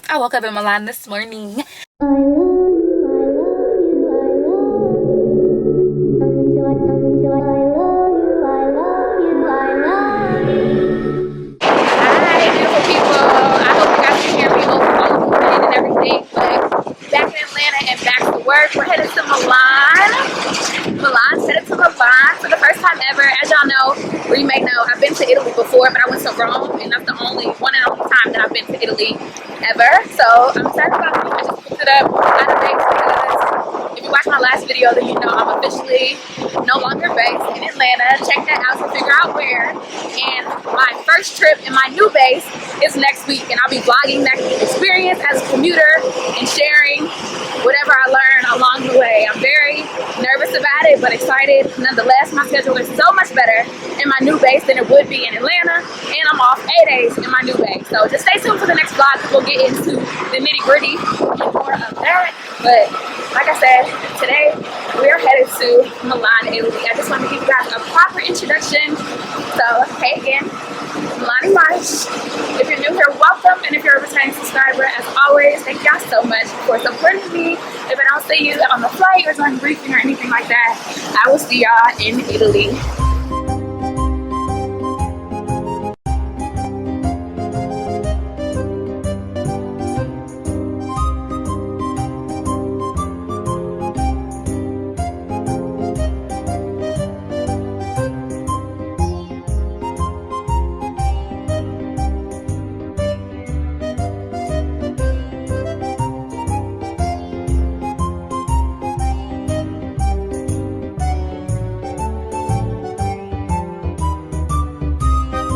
I woke up in Milan this morning. Hi, beautiful people. I hope you guys can hear me over and everything. But back in Atlanta and back to work. We're headed to Milan. Milan's headed to Milan for the first time ever. As y'all know, or you may know, I've been to Italy before, but I went to Rome, and that's the one and only time that I've been to Italy ever. So I'm excited about it. I just picked it up out of base because if you watch my last video, then you know I'm officially no longer based in Atlanta. Check that out to figure out where. And my first trip in my new base is next week, and I'll be vlogging that experience as a commuter and sharing whatever I learn along the way. I'm very nervous about it, but excited nonetheless. My schedule is so much better in my new base than it would be in Atlanta, and I'm off 8 days in my new base. So just stay tuned for the next vlog because we'll get into the nitty gritty and more of that. But like I said, today we are headed to Milan, Italy. I just want to give you guys a proper introduction. So hey again, Milani Marsh. If you're new here, welcome, and if you're a returning subscriber, as always, thank y'all so much for supporting me. If I don't see you on the flight or during briefing or anything like that, I will see y'all in Italy.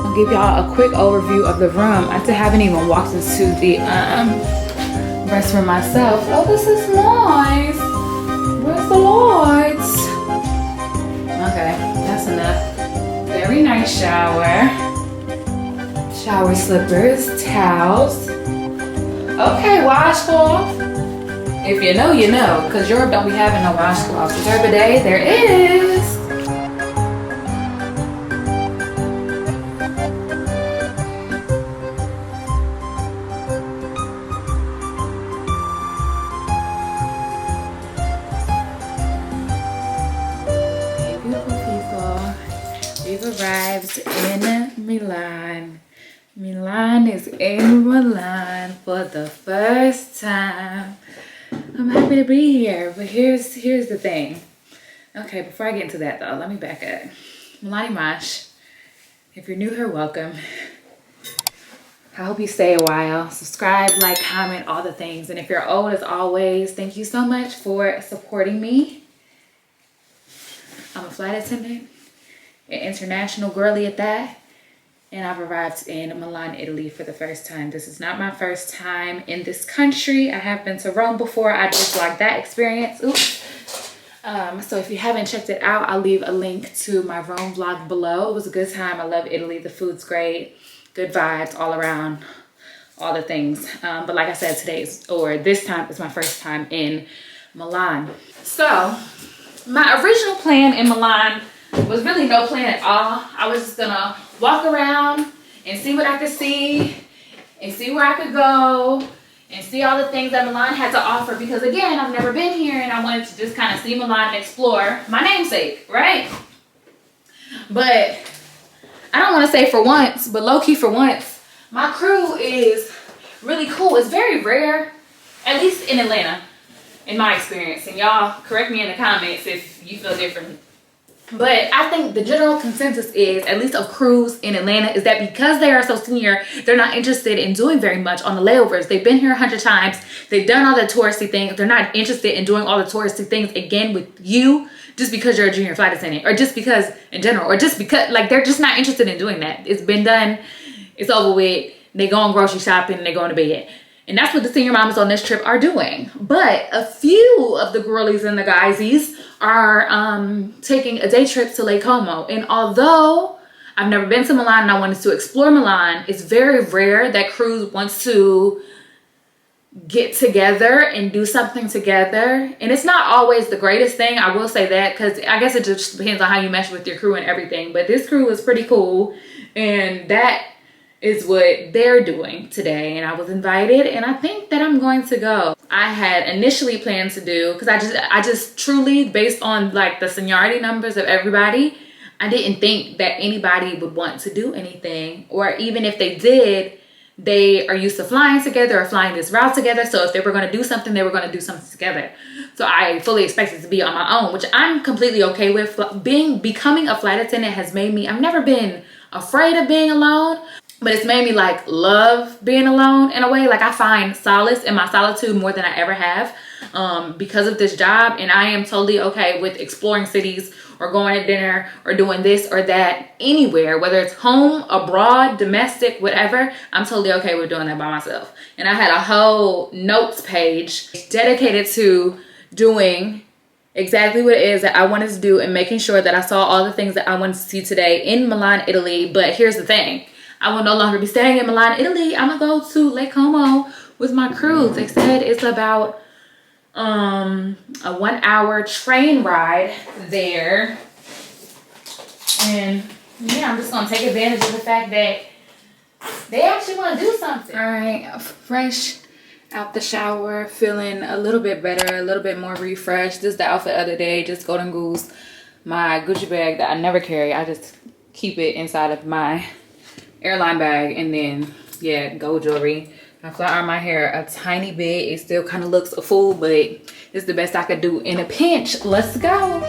I'll give y'all a quick overview of the room. I still haven't even walked into the restroom myself. Oh, this is nice. Where's the lights? Okay, that's enough. Very nice shower. Shower slippers, towels. Okay, washcloth. If you know, you know, because Europe don't be having no washcloths. Is there a bidet? There is. We've arrived in Milan. Milan is in Milan for the first time. I'm happy to be here, but here's the thing. Okay, before I get into that though, let me back up. Milani Mosh, if you're new here, welcome. I hope you stay a while. Subscribe, like, comment, all the things. And if you're old, as always, thank you so much for supporting me. I'm a flight attendant, an international girly at that, and I've arrived in Milan, Italy for the first time. This is not my first time in this country. I have been to Rome before. I just vlogged that experience. Oops. So if you haven't checked it out, I'll leave a link to my Rome vlog below. It was a good time. I love Italy. The food's great. Good vibes all around, all the things. But like I said, this time is my first time in Milan. So my original plan in Milan was really no plan at all. I was just gonna walk around and see what I could see and see where I could go and see all the things that Milan had to offer, because again, I've never been here and I wanted to just kind of see Milan and explore my namesake, right? But I don't want to say for once, but low-key for once, my crew is really cool. It's very rare, at least in Atlanta, in my experience, and y'all correct me in the comments if you feel different. But I think the general consensus is, at least of crews in Atlanta, is that because they are so senior, they're not interested in doing very much on the layovers. They've been here 100 times. They've done all the touristy things. They're not interested in doing all the touristy things again with you just because you're a junior flight attendant, or just because in general, or just because, like, they're just not interested in doing that. It's been done. It's over with. They go on grocery shopping and they go to bed. And that's what the senior mamas on this trip are doing. But a few of the girlies and the guysies are taking a day trip to Lake Como. And although I've never been to Milan and I wanted to explore Milan, it's very rare that crews wants to get together and do something together. And it's not always the greatest thing, I will say that, because I guess it just depends on how you mesh with your crew and everything. But this crew is pretty cool, and that is what they're doing today, and I was invited, and I think that I'm going to go. I had initially planned to do, because I just truly, based on like the seniority numbers of everybody, I didn't think that anybody would want to do anything, or even if they did, they are used to flying together or flying this route together. So if they were going to do something, they were going to do something together. So I fully expected to be on my own, which I'm completely okay with. Becoming a flight attendant has made me, I've never been afraid of being alone, but it's made me like love being alone in a way. Like I find solace in my solitude more than I ever have because of this job. And I am totally okay with exploring cities or going to dinner or doing this or that anywhere, whether it's home, abroad, domestic, whatever. I'm totally okay with doing that by myself. And I had a whole notes page dedicated to doing exactly what it is that I wanted to do and making sure that I saw all the things that I wanted to see today in Milan, Italy. But here's the thing. I will no longer be staying in Milan, Italy. I'm gonna go to Lake Como with my cruise. They said it's about a 1 hour train ride there. And yeah, I'm just gonna take advantage of the fact that they actually want to do something. All right, fresh out the shower, feeling a little bit better, a little bit more refreshed. This is the outfit of the day, just golden goose. My Gucci bag that I never carry, I just keep it inside of my airline bag. And then yeah, gold jewelry. I flat ironed my hair a tiny bit. It still kind of looks a fool, but it's the best I could do in a pinch. Let's go.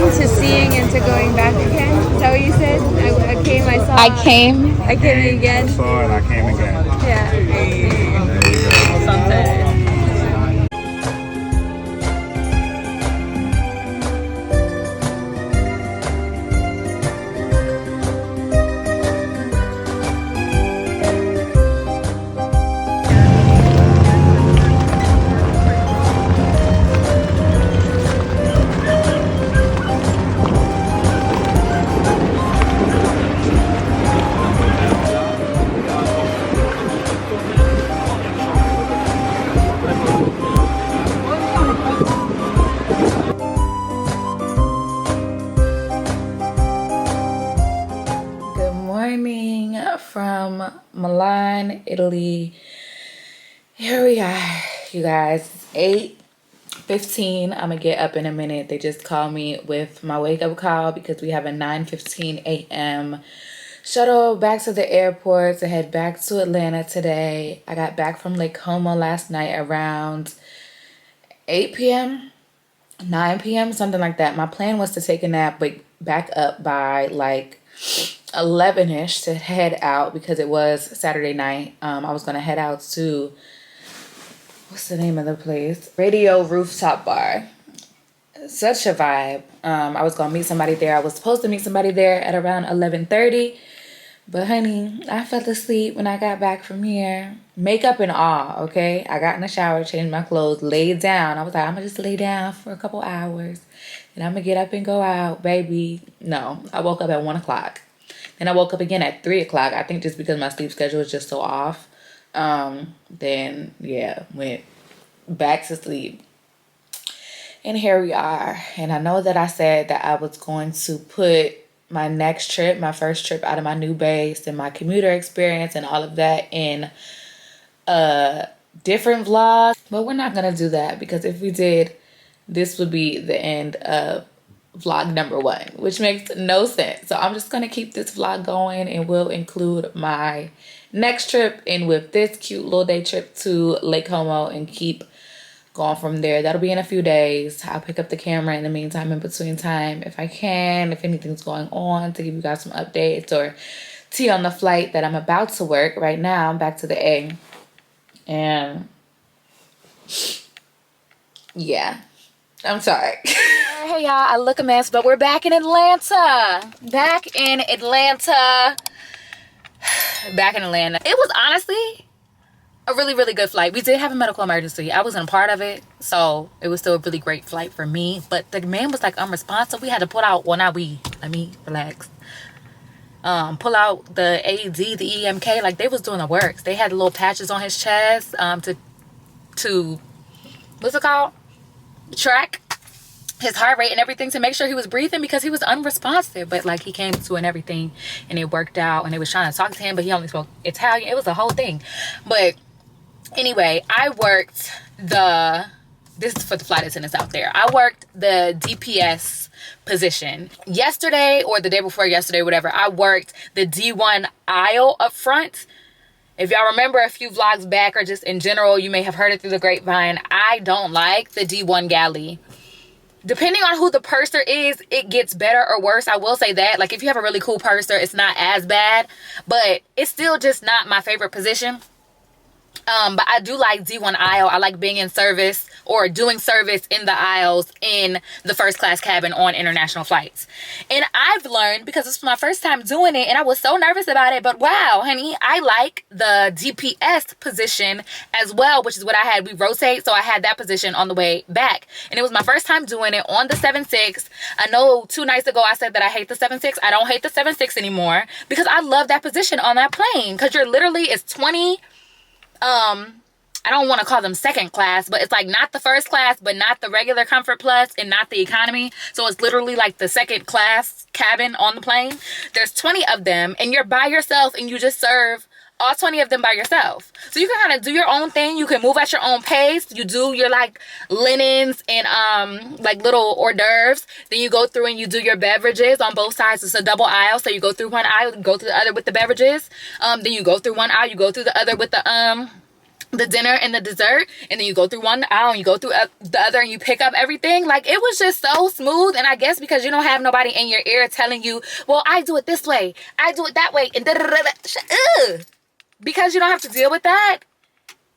To seeing and to going back again. Is that what you said? I came, I saw. I came again. I saw it, I came again. Yeah. There you go. Something. From Milan, Italy. Here we are, you guys. 8:15. I'm gonna get up in a minute. They just called me with my wake up call because we have a 9:15 a.m. shuttle back to the airport to head back to Atlanta today. I got back from Lake Como last night around 8 p.m., 9 p.m., something like that. My plan was to take a nap, but back up by like 11ish to head out because it was Saturday night. I was gonna head out to, what's the name of the place? Radio Rooftop Bar. Such a vibe. I was gonna meet somebody there. I was supposed to meet somebody there at around 11:30, but honey, I fell asleep when I got back from here. Makeup and all, okay? I got in the shower, changed my clothes, laid down. I was like, I'm gonna just lay down for a couple hours and I'm gonna get up and go out, baby. No, I woke up at 1 o'clock. Then I woke up again at 3 o'clock. I think just because my sleep schedule was just so off. Then, yeah, went back to sleep. And here we are. And I know that I said that I was going to put my next trip, my first trip out of my new base and my commuter experience and all of that in a different vlog. But we're not going to do that because if we did, this would be the end of vlog number 1, which makes no sense. So I'm just gonna keep this vlog going and we'll include my next trip in with this cute little day trip to Lake Como and keep go on from there. That'll be in a few days. I'll pick up the camera in the meantime, in between time, if I can, if anything's going on, to give you guys some updates or tea on the flight that I'm about to work. Right now, I'm back to the A. And yeah, I'm sorry. Hey y'all, I look a mess, but we're back in Atlanta. Back in Atlanta. It was honestly a really, really good flight. We did have a medical emergency. I wasn't a part of it, so it was still a really great flight for me. But the man was like unresponsive. We had to pull out, well, not we, let me relax. Pull out the AED, the EMK, like they was doing the works. They had little patches on his chest to what's it called? Track his heart rate and everything to make sure he was breathing, because he was unresponsive. But like he came to and everything, and it worked out, and they was trying to talk to him, but he only spoke Italian. It was a whole thing. But anyway, I worked this is for the flight attendants out there. I worked the DPS position yesterday, or the day before yesterday, whatever. I worked the D1 aisle up front. If y'all remember a few vlogs back, or just in general, you may have heard it through the grapevine, I don't like the D1 galley. Depending on who the purser is, it gets better or worse. I will say that. Like, if you have a really cool purser, it's not as bad. But it's still just not my favorite position. But I do like D1 aisle. I like being in service or doing service in the aisles in the first class cabin on international flights. And I've learned, because this was my first time doing it and I was so nervous about it, but wow, honey, I like the DPS position as well, which is what I had. We rotate, so I had that position on the way back. And it was my first time doing it on the 7-6. I know 2 nights ago I said that I hate the 7-6. I don't hate the 7-6 anymore, because I love that position on that plane, because you're literally, it's 20 I don't want to call them second class, but it's like not the first class, but not the regular comfort plus, and not the economy. So it's literally like the second class cabin on the plane. There's 20 of them, and you're by yourself, and you just serve all 20 of them by yourself. So you can kind of do your own thing. You can move at your own pace. You do your like linens and like little hors d'oeuvres. Then you go through and you do your beverages on both sides. It's a double aisle. So you go through one aisle, go through the other with the beverages. Then you go through one aisle, you go through the other with the dinner and the dessert, and then you go through one aisle and you go through the other, and you pick up everything. Like, it was just so smooth. And I guess because you don't have nobody in your ear telling you, well, I do it this way, I do it that way, and because you don't have to deal with that,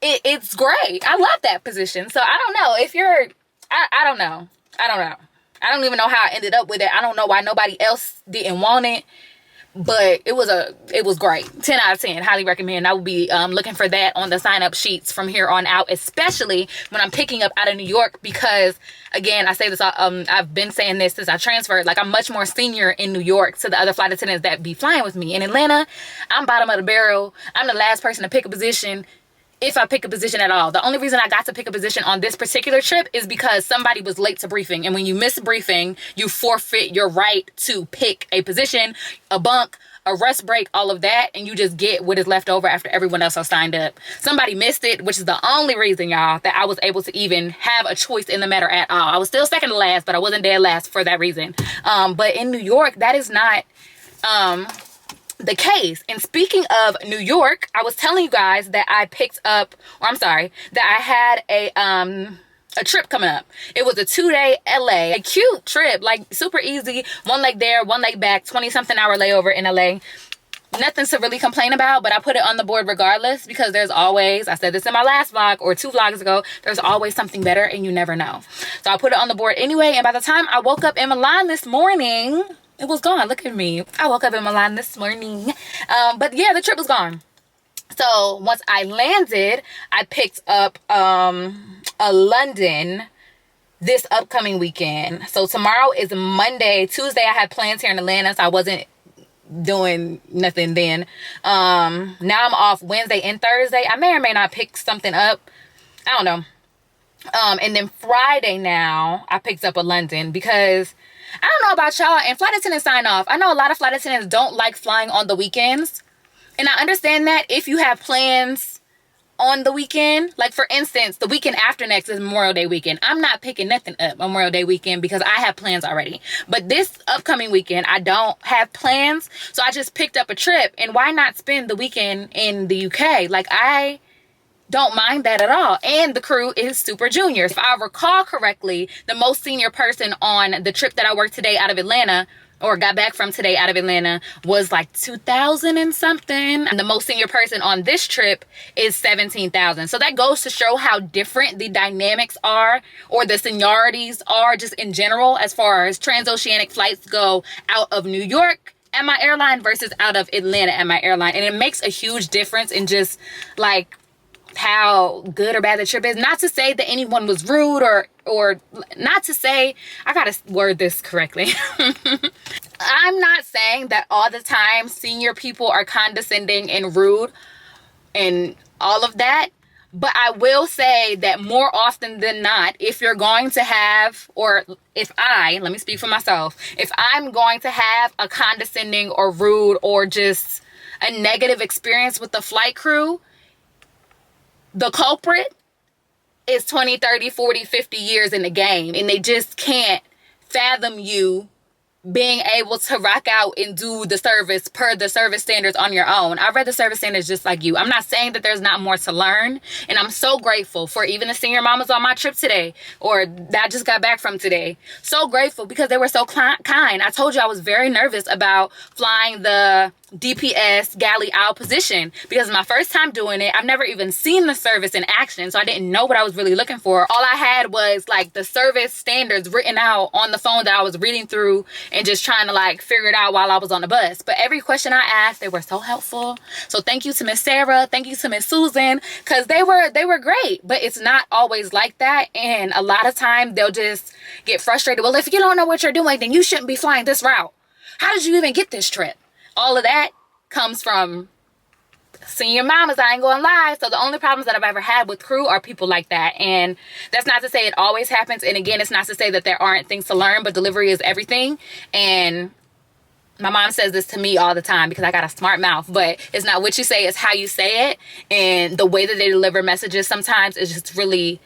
it's great. I love that position. So I don't know if you're, I don't know. I don't even know how I ended up with it. I don't know why nobody else didn't want it. But it was great. 10 out of 10. Highly recommend. I will be looking for that on the sign-up sheets from here on out, especially when I'm picking up out of New York, because, again, I say this, I've been saying this since I transferred. Like, I'm much more senior in New York to the other flight attendants that be flying with me. In Atlanta, I'm bottom of the barrel. I'm the last person to pick a position, if I pick a position at all. The only reason I got to pick a position on this particular trip is because somebody was late to briefing. And when you miss briefing, you forfeit your right to pick a position, a bunk, a rest break, all of that. And you just get what is left over after everyone else has signed up. Somebody missed it, which is the only reason, y'all, that I was able to even have a choice in the matter at all. I was still second to last, but I wasn't dead last for that reason. But in New York, that is not the case. And speaking of New York, I was telling you guys that I picked up, or I'm sorry, that I had a trip coming up. It was a 2-day LA, a cute trip, like super easy, 1 leg there, 1 leg back, 20-something hour layover in LA. Nothing to really complain about, but I put it on the board regardless, because there's always, I said this in my last vlog or 2 vlogs ago, there's always something better and you never know. So I put it on the board anyway, and by the time I woke up in Milan this morning, it was gone. Look at me. I woke up in Milan this morning. But yeah, the trip was gone. So once I landed, I picked up a London this upcoming weekend. So tomorrow is Monday. Tuesday, I had plans here in Atlanta, so I wasn't doing nothing then. Now I'm off Wednesday and Thursday. I may or may not pick something up. I don't know. And then Friday now, I picked up a London, because I don't know about y'all, and flight attendants sign off. I know a lot of flight attendants don't like flying on the weekends. And I understand that if you have plans on the weekend. Like, for instance, the weekend after next is Memorial Day weekend. I'm not picking nothing up Memorial Day weekend because I have plans already. But this upcoming weekend, I don't have plans. So I just picked up a trip. And why not spend the weekend in the UK? Like, I don't mind that at all. And the crew is super junior. If I recall correctly, the most senior person on the trip that I worked today out of Atlanta, or got back from today out of Atlanta, was like 2,000 and something. And the most senior person on this trip is 17,000. So that goes to show how different the dynamics are, or the seniorities are just in general, as far as transoceanic flights go out of New York at my airline versus out of Atlanta at my airline. And it makes a huge difference in just like how good or bad the trip is. Not to say that anyone was rude, or not to say, I gotta word this correctly. I'm not saying that all the time senior people are condescending and rude and all of that, but I will say that more often than not, if you're going to have, or if let me speak for myself, if I'm going to have a condescending or rude or just a negative experience with the flight crew, the culprit is 20, 30, 40, 50 years in the game, and they just can't fathom you being able to rock out and do the service per the service standards on your own. I read the service standards just like you. I'm not saying that there's not more to learn, and I'm so grateful for even the senior mamas on my trip today, or that I just got back from today. So grateful because they were so kind. I told you I was very nervous about flying the DPS galley aisle position because my first time doing it. I've never even seen the service in action, so I didn't know what I was really looking for. All I had was like the service standards written out on the phone that I was reading through and just trying to like figure it out while I was on the bus. But every question I asked, they were so helpful. So thank you to Miss Sarah, thank you to Miss Susan, because they were great. But it's not always like that, and a lot of time they'll just get frustrated. Well, if you don't know what you're doing, then you shouldn't be flying this route. How did you even get this trip? All of that comes from senior mamas, I ain't gonna lie. So the only problems that I've ever had with crew are people like that. And that's not to say it always happens. And again, it's not to say that there aren't things to learn, but delivery is everything. And my mom says this to me all the time because I got a smart mouth, but it's not what you say, it's how you say it. And the way that they deliver messages sometimes is just really,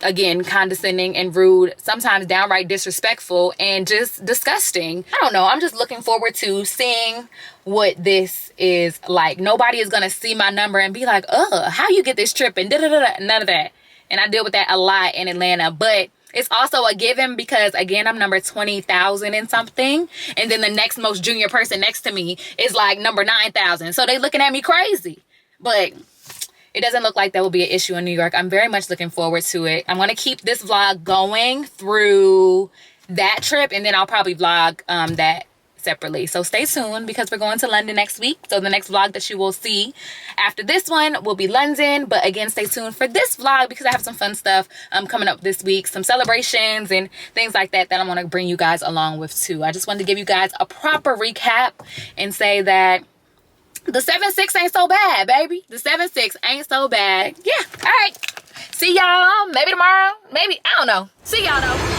again, condescending and rude, sometimes downright disrespectful and just disgusting. I don't know. I'm just looking forward to seeing what this is like. Nobody is going to see my number and be like, how you get this trip and da-da-da-da. None of that. And I deal with that a lot in Atlanta, but it's also a given because, again, I'm number 20,000 and something. And then the next most junior person next to me is like number 9,000. So they looking at me crazy. But it doesn't look like that will be an issue in New York. I'm very much looking forward to it. I'm going to keep this vlog going through that trip, and then I'll probably vlog that separately. So stay tuned because we're going to London next week. So the next vlog that you will see after this one will be London. But again, stay tuned for this vlog because I have some fun stuff coming up this week. Some celebrations and things like that I want to bring you guys along with too. I just wanted to give you guys a proper recap and say that the 7-6 ain't so bad, baby. The 7-6 ain't so bad. Yeah. All right. See y'all maybe tomorrow. Maybe. I don't know. See y'all though.